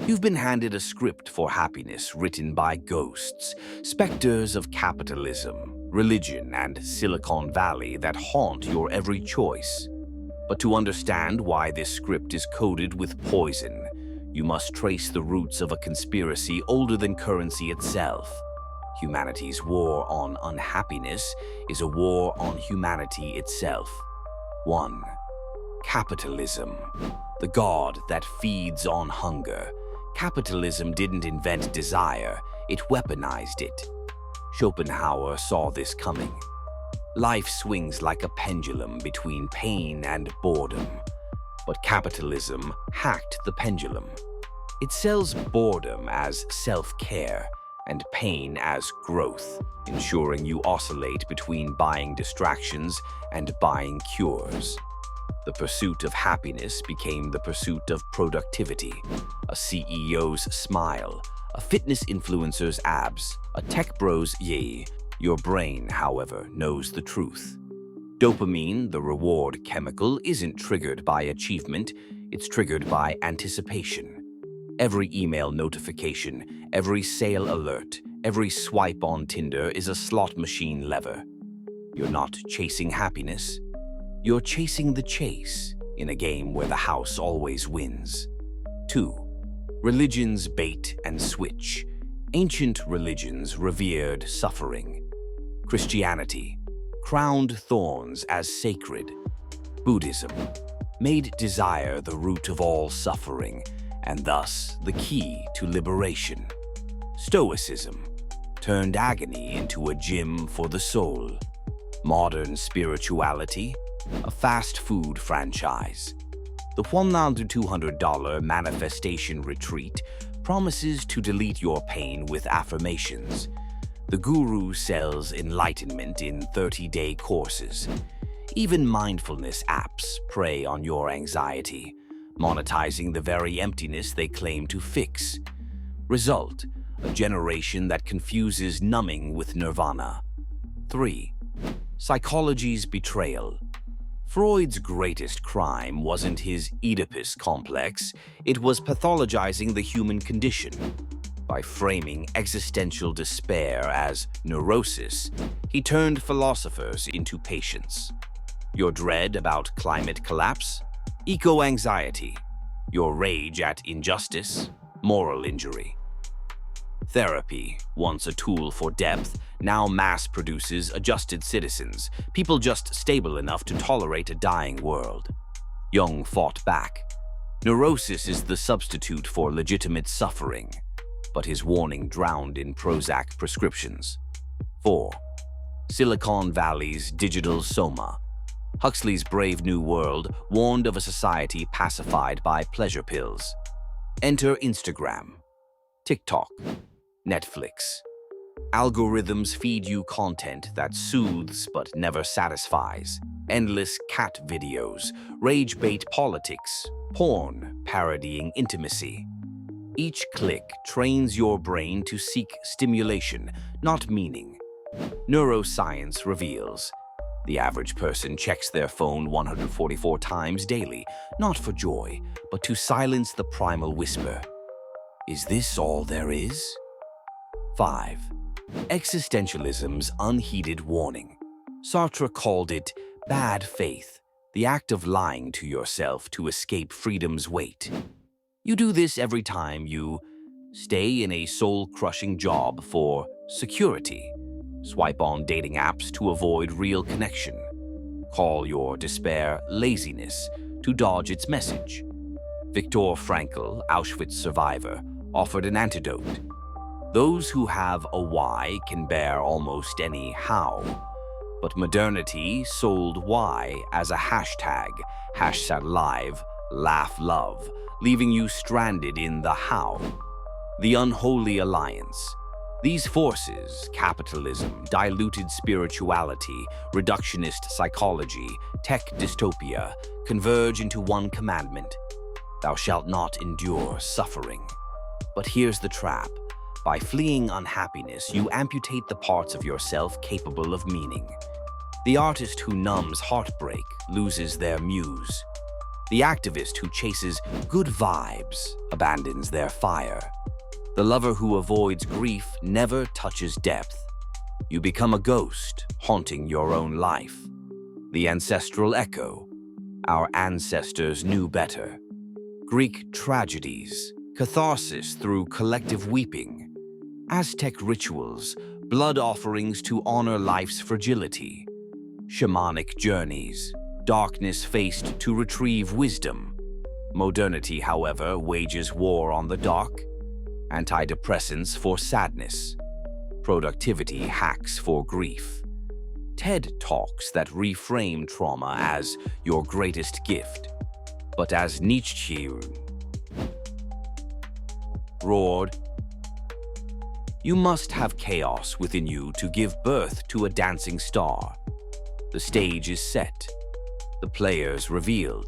You've been handed a script for happiness written by ghosts, specters of capitalism, religion, and Silicon Valley that haunt your every choice. But to understand why this script is coded with poison, you must trace the roots of a conspiracy older than currency itself. Humanity's war on unhappiness is a war on humanity itself. 1. Capitalism, the god that feeds on hunger. Capitalism didn't invent desire, it weaponized it. Schopenhauer saw this coming. Life swings like a pendulum between pain and boredom. But capitalism hacked the pendulum. It sells boredom as self-care and pain as growth, ensuring you oscillate between buying distractions and buying cures. The pursuit of happiness became the pursuit of productivity, a CEO's smile, a fitness influencer's abs, a tech bro's yay. Your brain, however, knows the truth. Dopamine, the reward chemical, isn't triggered by achievement, it's triggered by anticipation. Every email notification, every sale alert, every swipe on Tinder is a slot machine lever. You're not chasing happiness. You're chasing the chase in a game where the house always wins. 2. Religion's bait and switch. Ancient religions revered suffering. Christianity crowned thorns as sacred. Buddhism made desire the root of all suffering, and thus the key to liberation. Stoicism turned agony into a gym for the soul. Modern spirituality, a fast food franchise. The $1,200 manifestation retreat promises to delete your pain with affirmations. The guru sells enlightenment in 30-day courses. Even mindfulness apps prey on your anxiety, monetizing the very emptiness they claim to fix. Result, a generation that confuses numbing with nirvana. 3. Psychology's betrayal. Freud's greatest crime wasn't his Oedipus complex, it was pathologizing the human condition. By framing existential despair as neurosis, he turned philosophers into patients. Your dread about climate collapse? Eco-anxiety. Your rage at injustice? Moral injury. Therapy, once a tool for depth, now mass produces adjusted citizens, people just stable enough to tolerate a dying world. Jung fought back. Neurosis is the substitute for legitimate suffering, but his warning drowned in Prozac prescriptions. 4. Silicon Valley's digital soma. Huxley's Brave New World warned of a society pacified by pleasure pills. Enter Instagram, TikTok, Netflix. Algorithms feed you content that soothes but never satisfies. Endless cat videos, rage-bait politics, porn parodying intimacy. Each click trains your brain to seek stimulation, not meaning. Neuroscience reveals the average person checks their phone 144 times daily, not for joy, but to silence the primal whisper. Is this all there is? 5. Existentialism's unheeded warning. Sartre called it bad faith, the act of lying to yourself to escape freedom's weight. You do this every time you stay in a soul-crushing job for security, swipe on dating apps to avoid real connection, call your despair laziness to dodge its message. Viktor Frankl, Auschwitz survivor, offered an antidote. Those who have a why can bear almost any how, but modernity sold why as a hashtag, #live, laugh love, leaving you stranded in the how. The unholy alliance. These forces, capitalism, diluted spirituality, reductionist psychology, tech dystopia, converge into one commandment. Thou shalt not endure suffering. But here's the trap. By fleeing unhappiness, you amputate the parts of yourself capable of meaning. The artist who numbs heartbreak loses their muse. The activist who chases good vibes abandons their fire. The lover who avoids grief never touches depth. You become a ghost, haunting your own life. The ancestral echo. Our ancestors knew better. Greek tragedies, catharsis through collective weeping. Aztec rituals, blood offerings to honor life's fragility. Shamanic journeys, darkness faced to retrieve wisdom. Modernity, however, wages war on the dark. Antidepressants for sadness. Productivity hacks for grief. TED Talks that reframe trauma as your greatest gift. But as Nietzsche roared, you must have chaos within you to give birth to a dancing star. The stage is set, the players revealed.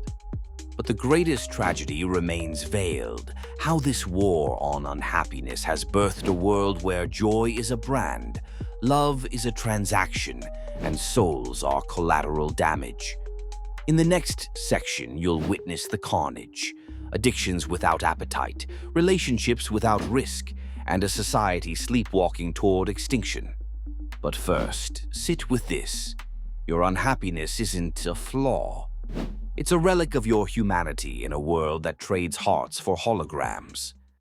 But the greatest tragedy remains veiled, how this war on unhappiness has birthed a world where joy is a brand, love is a transaction, and souls are collateral damage. In the next section, you'll witness the carnage, addictions without appetite, relationships without risk, and a society sleepwalking toward extinction. But first, sit with this. Your unhappiness isn't a flaw. It's a relic of your humanity in a world that trades hearts for holograms.